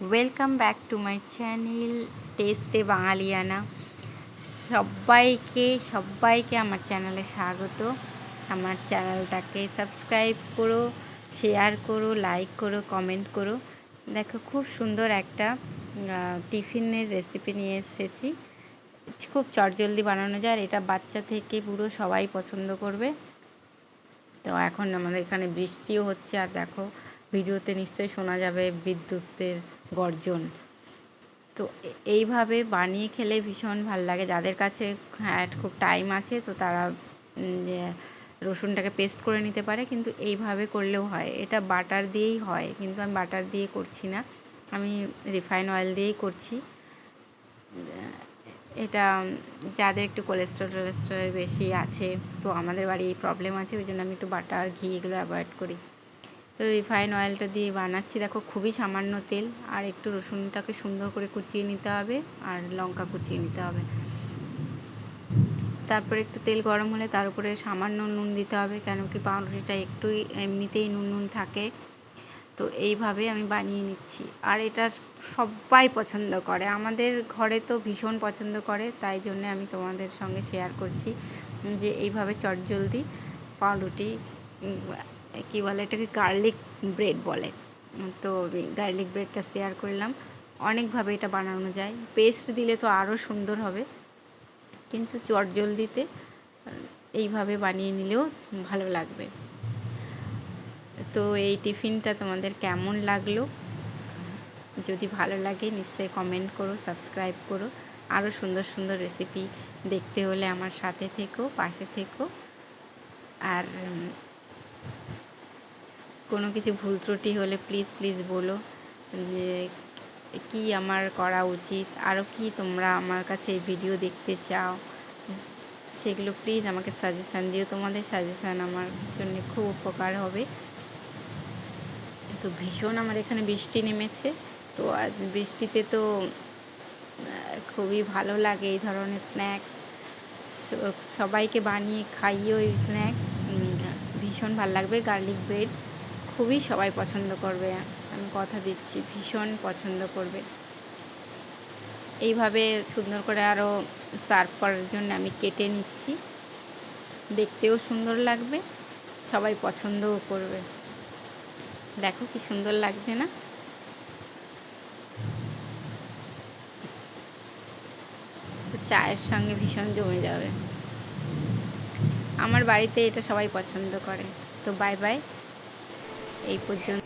Welcome back to my channel টেস্টে বাঙালিয়ানা। সবাইকে আমার চ্যানেলে স্বাগত। আমার চ্যানেলটাকে সাবস্ক্রাইব করো, শেয়ার করো, লাইক করো, কমেন্ট করো। দেখো, খুব সুন্দর একটা টিফিনের রেসিপি নিয়ে এসেছি। খুব চটজলদি বানানো যায়, এটা বাচ্চা থেকে পুরো সবাই পছন্দ করবে। তো এখন আমাদের এখানে বৃষ্টিও হচ্ছে, আর দেখো ভিডিওতে নিশ্চয়ই শোনা যাবে বিদ্যুতের গর্জন। তো এইভাবে বানিয়ে খেলে ভীষণ ভালো লাগে। যাদের কাছে খুব টাইম আছে তো তারা রসুনটাকে পেস্ট করে নিতে পারে, কিন্তু এইভাবে করলেও হয়। এটা বাটার দিয়েই হয়, কিন্তু আমি বাটার দিয়ে করছি না, আমি রিফাইন অয়েল দিয়েই করছি। এটা যাদের একটু কোলেস্টেরল বেশি আছে, তো আমাদের বাড়ি এই প্রবলেম আছে, ওই জন্য আমি একটু বাটার ঘি এগুলো অ্যাভয়েড করি। তো রিফাইন অয়েলটা দিয়ে বানাচ্ছি। দেখো, খুবই সামান্য তেল, আর একটু রসুনটাকে সুন্দর করে কুচিয়ে নিতে হবে, আর লঙ্কা কুচিয়ে নিতে হবে। তারপরে একটু তেল গরম হলে তার উপরে সামান্য নুন দিতে হবে, কেন কি পাউরুটিটা একটুই এমনিতেই নুন থাকে। তো এইভাবে আমি বানিয়ে নিচ্ছি, আর এটা সবাই পছন্দ করে, আমাদের ঘরে তো ভীষণ পছন্দ করে। তাই জন্য আমি তোমাদের সঙ্গে শেয়ার করছি যে এইভাবে চটজলদি পাউরুটি, কী বলে এটাকে, গার্লিক ব্রেড বলে। তো গার্লিক ব্রেডটা শেয়ার করলাম। অনেকভাবে এটা বানানো যায়, পেস্ট দিলে তো আরও সুন্দর হবে, কিন্তু চটজলদিতে এইভাবে বানিয়ে নিলেও ভালো লাগবে। তো এই টিফিনটা তোমাদের কেমন লাগলো? যদি ভালো লাগে নিশ্চয়ই কমেন্ট করো, সাবস্ক্রাইব করো। আরও সুন্দর সুন্দর রেসিপি দেখতে হলে আমার সাথে থেকো, পাশে থেকো। আর কোনো কিছু ভুল ত্রুটি হলে প্লিজ বলো যে কী আমার করা উচিত, আরও কি তোমরা আমার কাছে এই ভিডিও দেখতে চাও, সেগুলো প্লিজ আমাকে সাজেশান দিও। তোমাদের সাজেশান আমার জন্য খুব উপকার হবে। তো ভীষণ আমার এখানে বৃষ্টি নেমেছে, তো আজ বৃষ্টিতে তো খুবই ভালো লাগে এই ধরনের স্ন্যাক্স। সবাইকে বানিয়ে খাইয়েও এই স্ন্যাক্স ভীষণ ভালো লাগবে। গার্লিক ব্রেড খুবই সবাই পছন্দ করবে, আমি কথা দিচ্ছি, ভীষণ পছন্দ করবে। এইভাবে সুন্দর করে আরও সার্ভ করার জন্য আমি কেটে নিচ্ছি, দেখতেও সুন্দর লাগবে, সবাই পছন্দও করবে। দেখো কি সুন্দর লাগছে না? চায়ের সঙ্গে ভীষণ জমে যাবে। আমার বাড়িতে এটা সবাই পছন্দ করে। তো বাই বাই, এই পর্যন্ত।